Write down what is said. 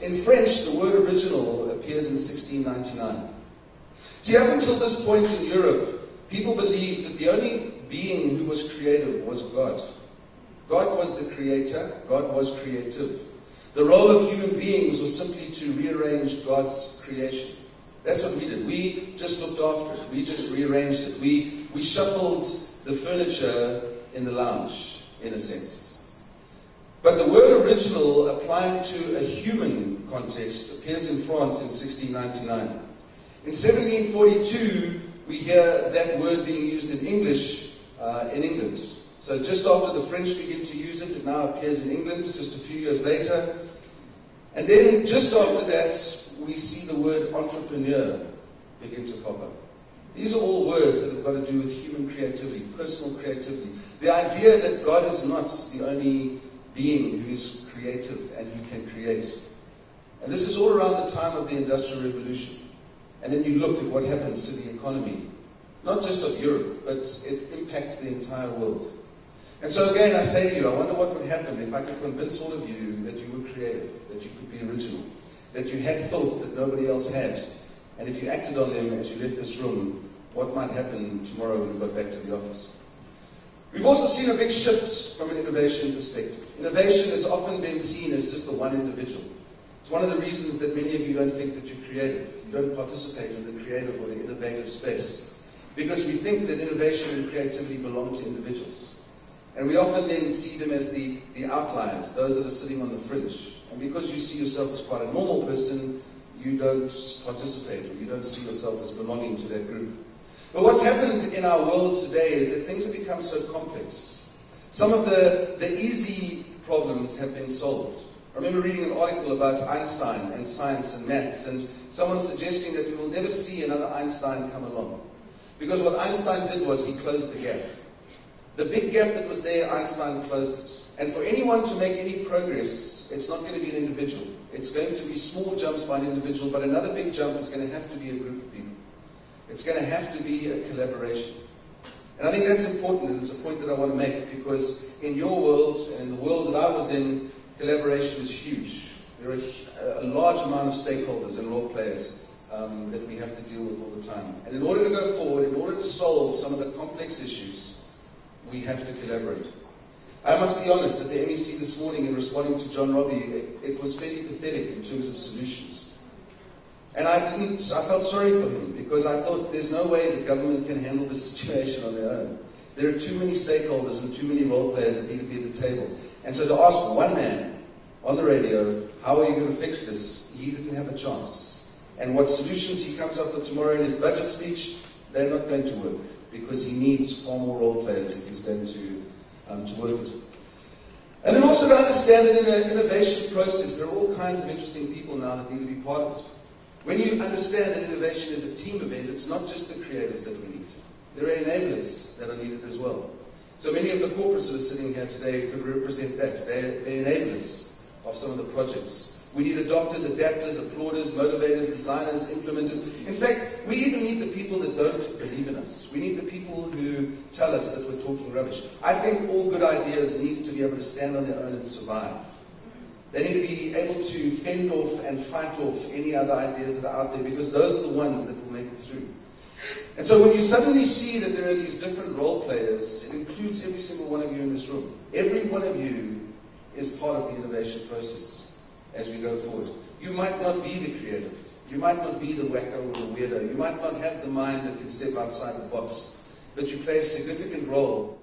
In French, the word original appears in 1699. See, up until this point in Europe, people believed that the only being who was creative was God. God was the creator, God was creative. The role of human beings was simply to rearrange God's creation. That's what we did. We just looked after it. We just rearranged it. We shuffled the furniture in the lounge, in a sense. But the word original, applying to a human context, appears in France in 1699. In 1742, we hear that word being used in English in England. So just after the French begin to use it, it now appears in England just a few years later. And then just after that, we see the word entrepreneur begin to pop up. These are all words that have got to do with human creativity, personal creativity. The idea that God is not the only being who is creative and who can create. And this is all around the time of the Industrial Revolution. And then you look at what happens to the economy, not just of Europe, but it impacts the entire world. And so again, I say to you, I wonder what would happen if I could convince all of you that you were creative, that you could be original, that you had thoughts that nobody else had, and if you acted on them as you left this room, what might happen tomorrow when we got back to the office. We've also seen a big shift from an innovation perspective. Innovation has often been seen as just the one individual. It's one of the reasons that many of you don't think that you're creative. You don't participate in the creative or the innovative space. Because we think that innovation and creativity belong to individuals. And we often then see them as the outliers, those that are sitting on the fringe. And because you see yourself as quite a normal person, you don't participate, or you don't see yourself as belonging to that group. But what's happened in our world today is that things have become so complex. Some of the easy problems have been solved. I remember reading an article about Einstein and science and maths, and someone suggesting that we will never see another Einstein come along. Because what Einstein did was he closed the gap. The big gap that was there, Einstein closed it. And for anyone to make any progress, it's not going to be an individual. It's going to be small jumps by an individual, but another big jump is going to have to be a group of people. It's going to have to be a collaboration. And I think that's important, and it's a point that I want to make, because in your world, and in the world that I was in, collaboration is huge. There are a large amount of stakeholders and role players that we have to deal with all the time. And in order to go forward, in order to solve some of the complex issues, we have to collaborate. I must be honest that the MEC this morning, in responding to John Robbie, it was fairly pathetic in terms of solutions. And I felt sorry for him, because I thought there's no way the government can handle this situation on their own. There are too many stakeholders and too many role players that need to be at the table. And so to ask one man on the radio, how are you going to fix this? He didn't have a chance. And what solutions he comes up with tomorrow in his budget speech, they're not going to work, because he needs far more role players if he's going to work it. And then also to understand that in an innovation process, there are all kinds of interesting people now that need to be part of it. When you understand that innovation is a team event, it's not just the creatives that we need. There are enablers that are needed as well. So many of the corporates that are sitting here today could represent that. They're enablers of some of the projects. We need adopters, adapters, applauders, motivators, designers, implementers. In fact, we even need the people that don't believe in us. We need the people who tell us that we're talking rubbish. I think all good ideas need to be able to stand on their own and survive. They need to be able to fend off and fight off any other ideas that are out there, because those are the ones that will make it through. And so when you suddenly see that there are these different role players, it includes every single one of you in this room. Every one of you is part of the innovation process as we go forward. You might not be the creative. You might not be the wacko or the weirdo. You might not have the mind that can step outside the box. But you play a significant role